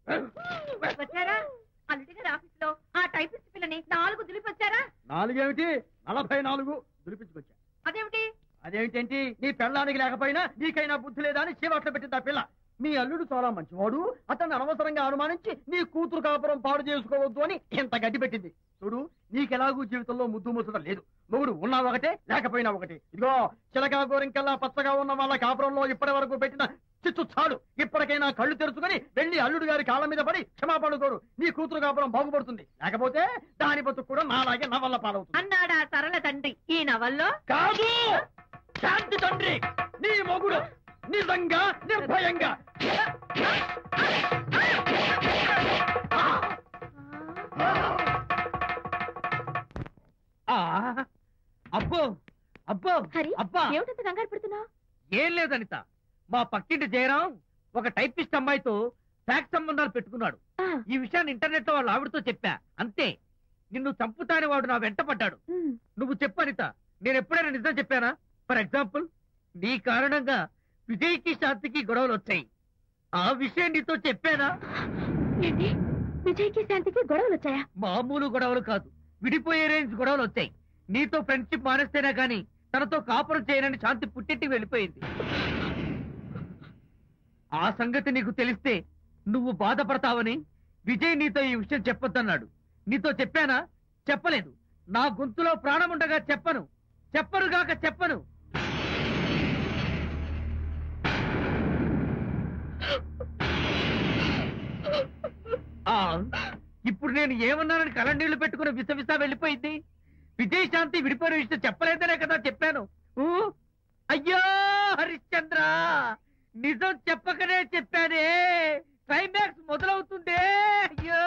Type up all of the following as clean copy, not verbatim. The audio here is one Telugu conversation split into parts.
వచ్చారా? అల్లుడి గారి ఆఫీస్ లో ఆ టైపిస్ట్ పిల్లని 4 దులిపొచ్చారా? 4 ఏమిటి 44 దులిపించుకొచ్చా. అదేమిటి? అదేమిటేంటి, నీ పెళ్ళానికి లేకపోయినా నీకైనా బుద్ధి లేదా అని చీవాట్లు పెట్టింది ఆ పిల్ల. మీ అల్లుడు చాలా మంచివాడు, అతన్ని అనవసరంగా అనుమానించి నీ కూతురు కాపురం పాడు చేసుకోవద్దు అని ఇంత గడ్డి పెట్టింది. చూడు, నీకెలాగూ జీవితంలో ముద్దు ముచ్చట లేదు. మొగుడు ఉన్నా ఒకటే, లేకపోయినా ఒకటే. ఇదిగో చిలకా గోరింకల్లా పచ్చగా ఉన్న వాళ్ళ కాపురంలో ఇప్పటి వరకు పెట్టిన చిచ్చు చాలు. ఇప్పటికైనా కళ్ళు తెరుచుకుని వెళ్లి అల్లుడు గారి కాళ్ళ మీద పడి క్షమాపణ కోరు. నీ కూతురు కాపురం బాగుపడుతుంది. లేకపోతే దాని బతుకు కూడా నాలాగే నవల్ల పాలవుతుంది అన్నాడా సరళ తండ్రి ఈ నవల్లో? కాదు, శాంతి తండ్రి నీ మొగుడు నిజంగా నిర్భయంగా. అబ్బో అబ్బో అబ్బా, ఏమిటంత కంగారు పడుతున్నావు? ఏం లేదనిత, మా పక్కింటి జయరాం ఒక టైపిస్ట్ అమ్మాయితో ఫ్యాక్స్ సంబంధాలు పెట్టుకున్నాడు. ఈ విషయాన్ని ఇంటర్నెట్ లో వాళ్ళ ఆవిడతో చెప్పా. అంతే, నిన్ను చంపుతాని వాడు నా వెంట పడ్డాడు. నువ్వు చెప్పు అనిత, నేను ఎప్పుడైనా నిజం చెప్పానా? ఫర్ ఎగ్జాంపుల్, నీ కారణంగా విజయ్కి శాంతికి గొడవలు వచ్చాయి. ఆ విషయం నీతో చెప్పానా? ఏంటి, విజయ్కి శాంతికి గొడవలు వచ్చాయా? మామూలు గొడవలు కాదు, విడిపోయే రేంజ్ గొడవలు వచ్చాయి. నీతో ఫ్రెండ్షిప్ మానేస్తేనే గాని తనతో కాపురం చేయనని శాంతి పుట్టింటికి వెళ్ళిపోయింది. ఆ సంగతి నీకు తెలిస్తే నువ్వు బాధపడతావని విజయ్ నీతో ఈ విషయం చెప్పొద్దన్నాడు. నీతో చెప్పానా? చెప్పలేదు. నా గొంతులో ప్రాణముండగా చెప్పను, చెప్పనుగాక చెప్పను. ఇప్పుడు నేను ఏమన్నానని కళ్ళనీళ్లు పెట్టుకుని విసవిసా వెళ్ళిపోయింది. విజయ్ శాంతి విడిపోయిన విషయం చెప్పలేదనే కదా చెప్పాను. అయ్యో హరిశ్చంద్ర, నిజం చెప్పకనే చెప్పానే, క్లైమాక్స్ మొదలవుతుందే. అయ్యో,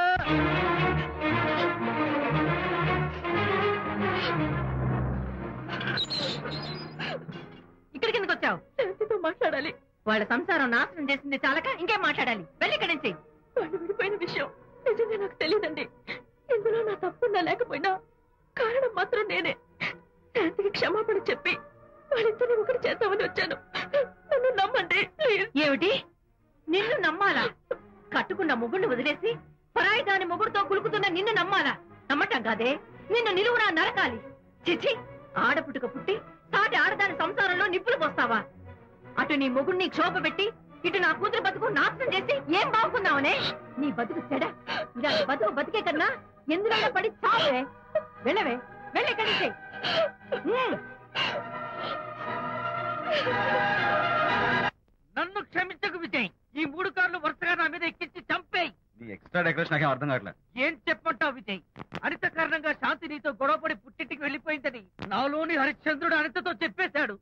ఇక్కడికి ఎందుకు వచ్చావు? శాంతితో మాట్లాడాలి. వాళ్ళ సంసారం నాశనం చేసింది చాలక ఇంకేం మాట్లాడాలి? వెళ్ళి ఇక్కడి నుంచి. వాళ్ళు విడిపోయిన విషయం నిజంగా నాకు తెలియదండి. ఇందులో నా తప్పున్నా లేకపోయినా కారణం మాత్రం నేనే. శాంతికి క్షమాపణ చెప్పి వాళ్ళిద్దరిని ఒకటి చేద్దామని వచ్చాను. నన్ను నమ్మండి ప్లీజ్. ఏమిటి, నిన్ను నమ్మాలా? కట్టుకున్న మొగుడిని వదిలేసి పరాయి దాని మొగుడుతో కులుకుతున్న నిన్ను నమ్మాలా? నమ్మటం కాదే, నిన్ను నిలువునా నరకాలి. చిచి, ఆడపుట్టుక పుట్టి సాటి ఆడదాని సంసారంలో నిప్పులు పోస్తావా? అటు నీ మొగుడిని క్షోభ పెట్టి ఇటు నా కూతురు బతుకు నాశనం చేసి ఏం బాగున్నావనే? నీ బతుకు చెడ. ఇలాంటి బతుకు బతికే కన్నా ఎందులో పడి చావే. వెళ్ళవే, వెళ్ళి కలిసే. నన్ను క్షమించకు విజయ్. ఈ 3 కార్లు వరుసగా నా మీద ఎక్కించి చంపేయి. ఎక్స్ట్రా డెకరేషన్ నాకేం అర్థం కావట్లేదు. ఏం చెప్పంటావు విజయ్? అనిత కారణంగా శాంతి నీతో గొడవపడి పుట్టింటికి వెళ్ళిపోయిందని నాలోని హరిశ్చంద్రుడు అనితతో చెప్పేశాడు.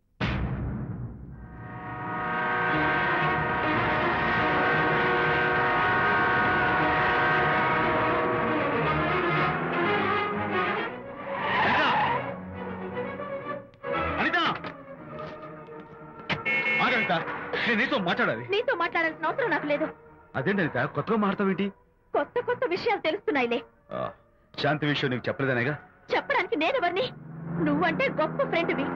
నీతో మాట్లాడాలి. నీతో మాట్లాడాల్సిన అవసరం నాకు లేదు. అదేంటనిత, కొత్తగా మాట్లాడతావేంటి? కొత్త కొత్త విషయాలు తెలుస్తున్నాయిలే. శాంతి విషయం నీకు చెప్పలేదనేగా? చెప్పడానికి నేనెవరిని? నువ్వంటే గొప్ప ఫ్రెండ్వి.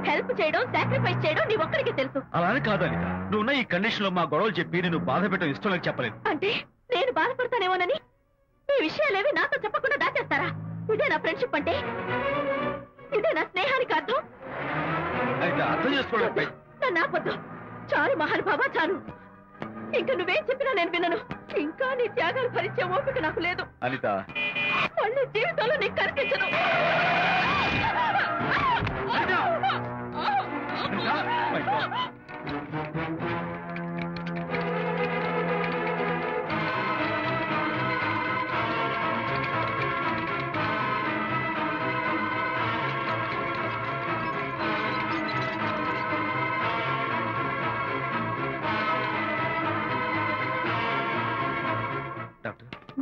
హెల్ప్ చేయడం, సాక్రిఫైస్ చేయడం నీ ఒక్కడికి తెలుసు. అలానే కాదనిత, నువ్వున్న ఈ కండిషన్ లో మా గొడవలు చెప్పి నేను బాధ పెట్టడం ఇష్టం లేక చెప్పలేదు. అంటే నేను బాధపడతానేమోనని ఈ విషయాలేవి నాతో చెప్పకుండా దాచేస్తారా? ఇదే నా ఫ్రెండ్షిప్ అంటే? ఇదే నా స్నేహానికి అర్థం? అర్థం చేసుకోవడం నన్ను ఆపొద్దు. చాలు మహానుభావా, చాలు. ఇంకా నువ్వేం చెప్పినా నేను వినను. ఇంకా నీ త్యాగాలు భరించే ఓపిక నాకు లేదు అనిత. మళ్ళీ జీవితంలో నీకు కనిపించను.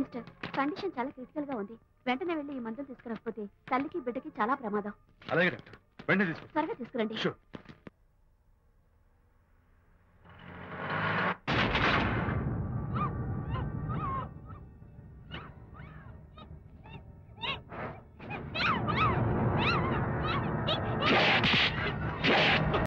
మిస్టర్, కండిషన్ చాలా క్రిటికల్ గా ఉంది. వెంటనే వెళ్ళి ఈ మందులు తీసుకురాకపోతే తల్లికి బిడ్డకి చాలా ప్రమాదం. అలాగే డాక్టర్, వెంటనే త్వరగా తీసుకురండి.